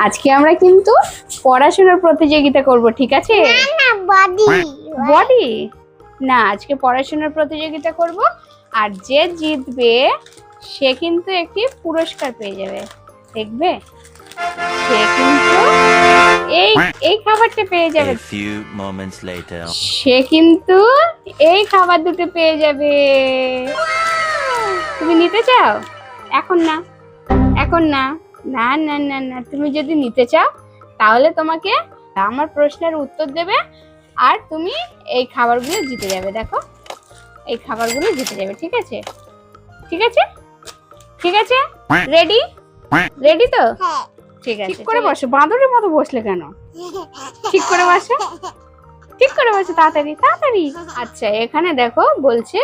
আজকে আমরা কিন্তু পড়াশোনার প্রতিযোগিতা করব, ঠিক আছে? না বডি বডি না, আজকে পড়াশোনার প্রতিযোগিতা করব, আর যে জিতবে সে কিন্তু একটি পুরস্কার পেয়ে যাবে। দেখবে, সে কিন্তু এই এই খাবারটা পেয়ে যাবে। A few moments later. সে কিন্তু এই খাবার দুটো পেয়ে যাবে। তুমি নিতে চাও? এখন না, এখন না, না না না না, তুমি যদি নিতে চাও তাহলে তোমাকে আমার প্রশ্নের উত্তর দেবে আর তুমি এই খাবারগুলো জিতে যাবে। দেখো, এই খাবারগুলো জিতে যাবে, ঠিক আছে? ঠিক আছে, ঠিক আছে, রেডি? রেডি তো? হ্যাঁ ঠিক আছে, ঠিক করে বসো। বাঁদরের মতো বসলে কেন? ঠিক করে বসো, ঠিক করে বসো, তাড়াতাড়ি তাড়াতাড়ি। আচ্ছা, এখানে দেখো বলছে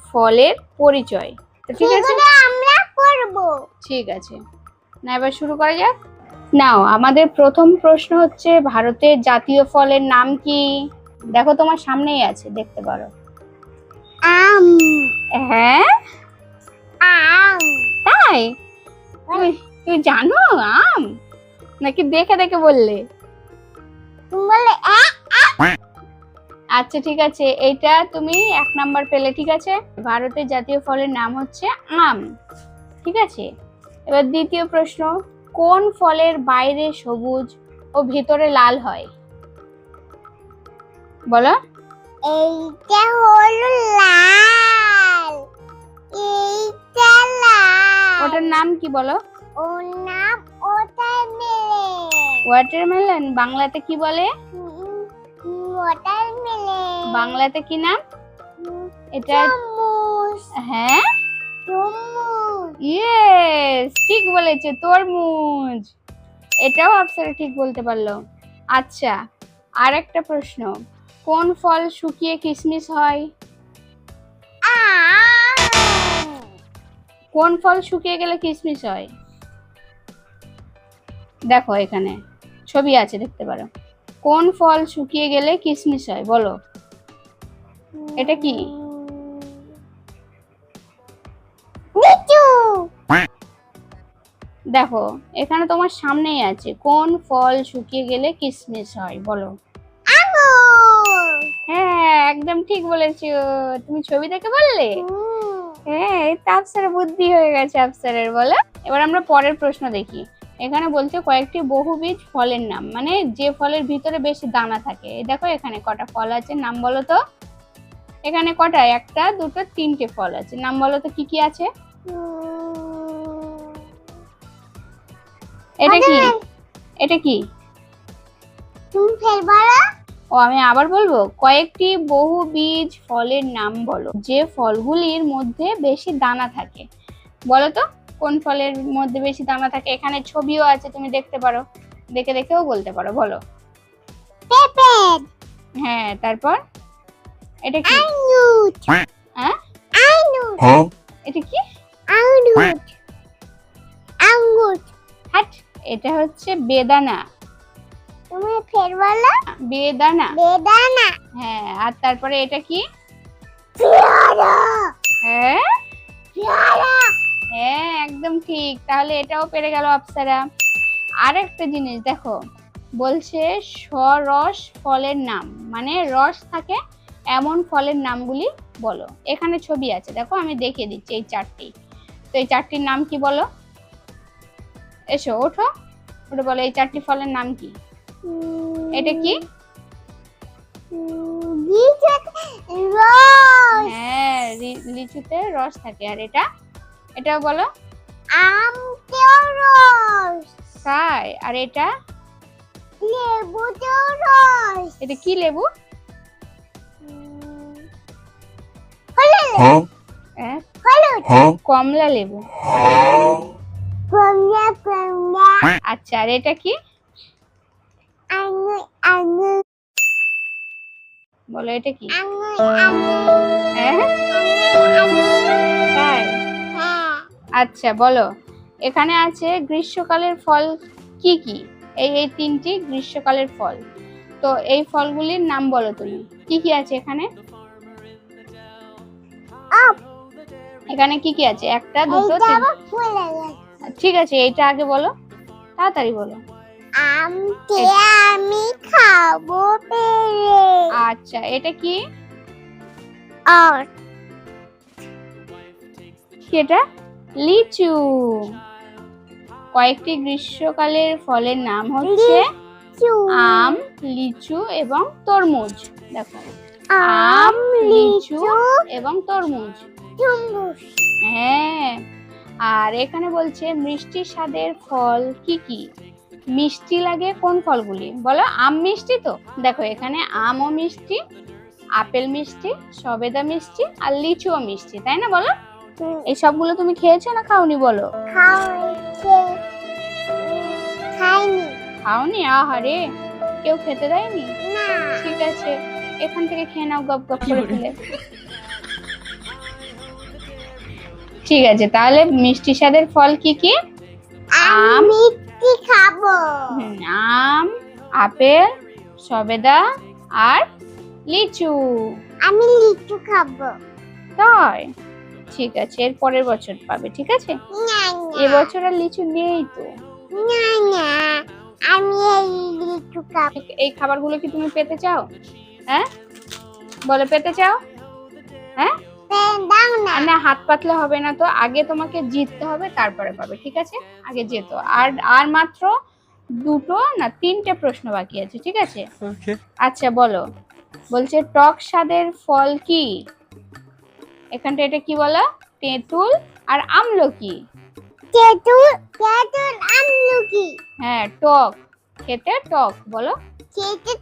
ফলের পরিচয়, তো ঠিক আছে আমরা করব। ঠিক আছে, না এবার শুরু করা যাক। নাও, আমাদের প্রথম প্রশ্ন হচ্ছে ভারতের জাতীয় ফলের নাম কি? দেখো তোমার সামনেই আছে, দেখতে পারো। আম হ্যাঁ, আম তাই? তুমি তুমি জানো আম, নাকি দেখে দেখে বললে? তুমি বলে আচ্ছা ঠিক আছে, এইটা তুমি 1 নাম্বার পেলে, ঠিক আছে? ভারতের জাতীয় ফলের নাম হচ্ছে আম, ঠিক আছে? এবার দ্বিতীয় প্রশ্ন, কোন ফলের বাইরে সবুজ ও ভিতরে লাল হয়? বলো। এইটা হলো লাল, এইটা লাল। ওটার নাম কি বলো? ওর নাম ওয়াটারমেলন। ওয়াটারমেলন বাংলাতে কি বলে? ওয়াটারমেলন বাংলাতে কি নাম এটা? তরমুজ। হ্যাঁ, তরমুজ। ইয়েস, ঠিক বলেছে, তরমুজ। এটাও অপশনে ঠিক বলতে পারলো। আচ্ছা, আর একটা প্রশ্ন, কোন ফল শুকিয়ে কিশমিশ হয়? আম কোন ফল শুকিয়ে গেলে কিশমিশ হয়? দেখো, এখানে ছবি আছে, দেখতে পারো। কোন ফল শুকিয়ে গেলে কিশমিশ হয়, বলো। এটা কি? লিচু। দেখো, এখানে তোমার সামনেই আছে, কোন ফল শুকিয়ে গেলে কিশমিশ হয়, বলো। আঙ্গুর। হ্যাঁ, একদম ঠিক বলেছো, তুমি ছবি দেখে বললে। হ্যাঁ, এই তো আফসারের বুদ্ধি হয়ে গেছে আফসারের, বলো। এবার আমরা পরের প্রশ্ন দেখি। এখানে বলছে কয়েকটি বহুবীজ ফলের নাম, মানে যে ফলের ভিতরে বেশি দানা থাকে। এই দেখো, এখানে কটা ফল আছে, নাম বলো তো। এখানে কটা? 1 2 3টে ফল আছে, নাম বলো তো কি কি আছে। এটা কি? এটা কি? তুমি ফের বলো। ও, আমি আবার বলবো, কয়েকটি বহুবীজ ফলের নাম বলো যে ফলগুলির মধ্যে বেশি দানা থাকে। বলো তো, কোন ফলের মধ্যে বেশি দানা থাকে? এখানে ছবিও আছে, তুমি দেখতে পারো, দেখে দেখেও বলতে পারো, বলো। পেঁপে। হ্যাঁ, তারপর এটা কি? আঙ্গুর। হ্যাঁ, আঙ্গুর। এটা কি? আঙ্গুর। আঙ্গুর। হাট, এটা হচ্ছে বেদানা। তুমি ফের বলো। বেদানা। বেদানা। হ্যাঁ, আর তারপরে এটা কি? পেয়ারা। হ্যাঁ পেয়ারা। হ্যাঁ, একদম ঠিক, তাহলে এটাও পেরে গেল অপ্সরা। আর একটা জিনিস দেখো, বলছে সরস ফলের নাম, মানে রস থাকে এমন ফলের নামগুলি বলো। এখানে ছবি আছে, দেখো আমি দেখিয়ে দিচ্ছি, এই 4টি। তো এই 4টির নাম কি বলো? এসো, ওঠো, ওটা বলো, এই 4টি ফলের নাম কি? এটা কি? রস। হ্যাঁ, লিচুতে রস থাকে। আর এটা? এটাও বলো। আমতেও রস। তাই? আর এটা? লেবুতেও রস। এটা কি লেবু? হলুদ। হ্যাঁ, হলুদ। কমলা লেবু। কমলা কমলা। আচ্ছা, আর এটা কি? আঙ্গুর আঙ্গুর। বলো, এটা কি? আঙ্গুর আঙ্গুর। হ্যাঁ, তাই? হ্যাঁ। আচ্ছা, বলো, এখানে আছে গ্রীষ্মকালের ফল কি কি? এই 3টি গ্রীষ্মকালের ফল। তো এই ফলগুলির নাম বলো তুমি, কি কি আছে এখানে? আপ। এখানে কি কি আছে? 1 2 এইটা 3। আবার ফুলে গেছে। ঠিক আছে, এইটা আগে বলো, তাড়াতাড়ি বলো। আমকে আমি খাবো পেরে। আচ্ছা, এটা কি? আর এটা লিচু। কয়েকটি গ্রীষ্মকালের ফলের নাম হচ্ছে আম, লিচু এবং তরমুজ। দেখো, আম, লিচু এবং তরমুজ। চুম্বুস। হ্যাঁ, আর এখানে বলছে মিষ্টি স্বাদের ফল কি কি? মিষ্টি লাগে কোন ফলগুলি? বলো। আম মিষ্টি তো, দেখো এখানে আমও মিষ্টি, আপেল মিষ্টি, সবেদা মিষ্টি আর লিচুও মিষ্টি, তাই না? বলো, এই সবগুলো তুমি খেয়েছো না খাওনি? বলো। খাইনি। খাওনি? আহারে, কেউ খেতে দেয়নি? না। ঠিক আছে, এখান থেকে খেয়ে নাও গপ গপ করে ফেলে। ঠিক আছে, তাহলে মিষ্টি স্বাদের ফল কি কি? আম, মিষ্টি খাবো। আম, আপেল, সবেদা আর লিচু। আমি লিচু খাবো। তাই? ঠিক আছে, এর পরের বছর পাবে। ঠিক আছে, না এবছর আর লিচু নেই তো। না না, আমি এই লিচু খাবো। এই খাবারগুলো কি তুমি পেতে চাও? হ্যাঁ, বলে পেতে চাও? হ্যাঁ, দাও না। আর না, হাত পাতলে হবে না তো, আগে তোমাকে জিততে হবে, তারপরে পাবে। ঠিক আছে, আগে যেতো। আর আর মাত্র দুটো না তিনটে প্রশ্ন বাকি আছে। ঠিক আছে, আচ্ছা বলো। বলছে টক স্বাদের ফল কি? এখানটা এটা কি বলো? তেঁতুল আর আমলকি। তেঁতুল, তেঁতুল আমলকি। হ্যাঁ, টক, খেতে টক। বলো। খেতে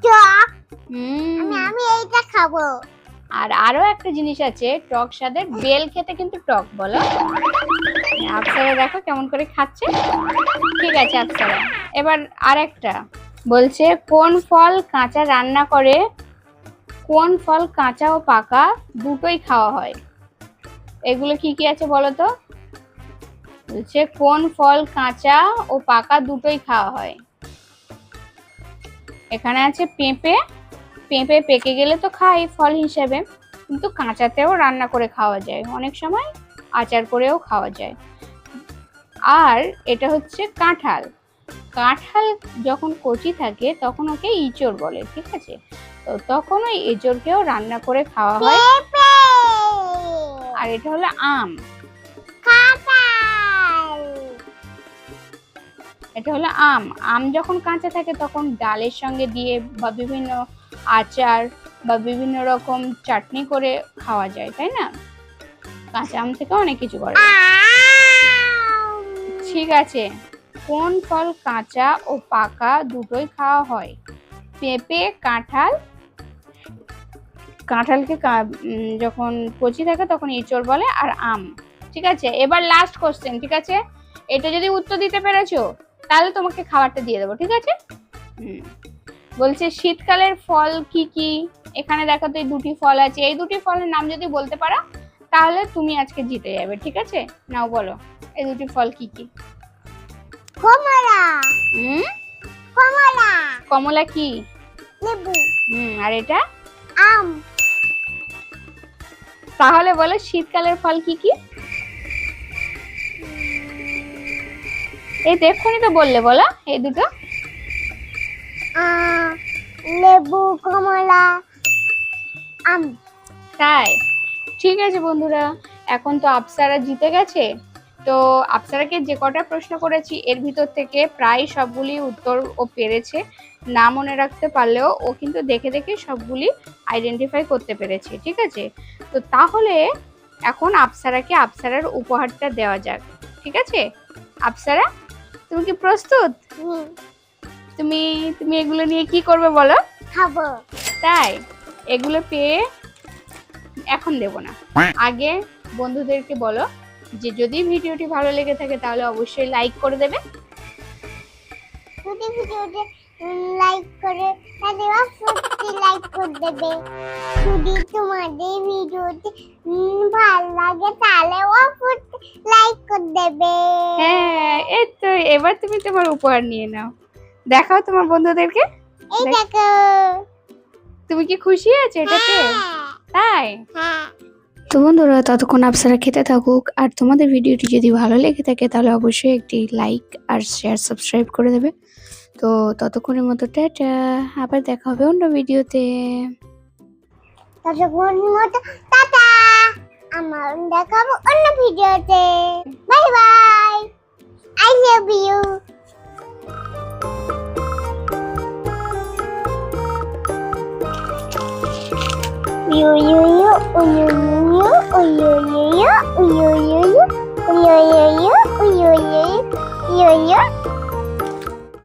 টক। হুম। আমি এইটা খাবো। আর আরো একটা জিনিস আছে টক স্বাদের, বেল খেতে কিন্তু টক। বলো। আপ্সারা দেখো কেমন করে খাচ্ছে। ঠিক আছে আপ্সারা, এবার আরেকটা বলছে কোন ফল কাঁচা রান্না করে? কোন ফল কাঁচা ও পাকা দুটোই খাওয়া হয়? এগুলো কি কি আছে বলো তো? বলছে কোন ফল কাঁচা ও পাকা দুটোই খাওয়া হয়? এখানে আছে পেঁপে। পেঁপে পেকে গেলে তো খাই ফল হিসেবে, কিন্তু কাঁচাতেও রান্না করে খাওয়া যায়, অনেক সময় আচার করেও খাওয়া যায়। আর এটা হচ্ছে কাঁঠাল। কাঁঠাল যখন কচি থাকে তখন ওকে ইঁচড় বলে। ঠিক আছে, তো তখন ওই এঁচড়কেও রান্না করে খাওয়া হয়। পেঁপে। আর এটা হলো আম। কাঁঠাল। এটা হলো আম। আম যখন কাঁচা থাকে তখন ডালের সঙ্গে দিয়ে বা বিভিন্ন আচার বা বিভিন্ন রকম চাটনি করে খাওয়া যায়, তাই না? কাঁচা আম থেকে অনেক কিছু করা যায়। ঠিক আছে, কোন ফল কাঁচা ও পাকা দুটোই খাওয়া হয়? পেঁপে, কাঁঠাল। কাঁঠালকে যখন কচি থাকে তখন ইঁচড় বলে, আর আম। ঠিক আছে, এবার লাস্ট কোশ্চেন। ঠিক আছে, এটা যদি উত্তর দিতে পেরেছো তাহলে তোমাকে খাবারটা দিয়ে দেবো। ঠিক আছে, বলছে শীতকালের ফল কি কি? এখানে দেখো তো এই দুটি ফল আছে, এই দুটি ফলের নাম যদি বলতে পারো তাহলে তুমি আজকে জিতে যাবে। ঠিক আছে, নাও বলো এই দুটি ফল কি কি? কমলা। কমলা। কমলা কি? লেবু। আর এটা আম। তাহলে বলো শীতকালের ফল কি কি? এই দেখুনি তো বললে, বলো এই দুটো। লেবু, কমলা, আম। তাই? ঠিক আছে বন্ধুরা, এখন তো আপ্সারা জিতে গেছে। তো আপ্সারাকে যে কটা প্রশ্ন করেছি এর ভিতর থেকে প্রায় সবগুলি উত্তর ও পেরেছে। না মনে রাখতে পারলেও ও কিন্তু দেখে দেখে সবগুলি আইডেন্টিফাই করতে পেরেছে। ঠিক আছে, তো তাহলে এখন আপ্সারাকে আপ্সারার উপহারটা দেওয়া যাক। ঠিক আছে আপ্সারা, তুমি কি প্রস্তুত? তুমি তুমি এগুলো নিয়ে কি করবে বলো? খাবো। তাই? এগুলো পেয়ে এখন দেব না, আগে বন্ধুদেরকে বলো যে যদি ভিডিওটি ভালো লেগে থাকে তাহলে অবশ্যই লাইক করে দেবে। যদি ভিডিওটি লাইক করে তাহলে অবশ্যই লাইক করে দেবে। যদি তোমাদের ভিডিওটি ভালো লাগে তাহলে অবশ্যই লাইক করে দেবে। হ্যাঁ, এই তো এবার তুমি তোমার উপহার নিয়ে নাও, দেখাও তোমার বন্ধুদেরকে। এই দেখো। তুমি কি খুশি আছো এটাতে? হ্যাঁ। তাই? হ্যাঁ। তো বন্ধুরা ততক্ষণ আপনারা খেতে থাকুক, আর তোমাদের ভিডিওটি যদি ভালো লেগে থাকে তাহলে অবশ্যই একটি লাইক আর শেয়ার সাবস্ক্রাইব করে দেবে। তো ততক্ষণের মতো টাটা, আবার দেখা হবে অন্য ভিডিওতে। ততক্ষণের মতো টাটা, আমার দেখাবো অন্য ভিডিওতে। Bye bye, I love you. You you you you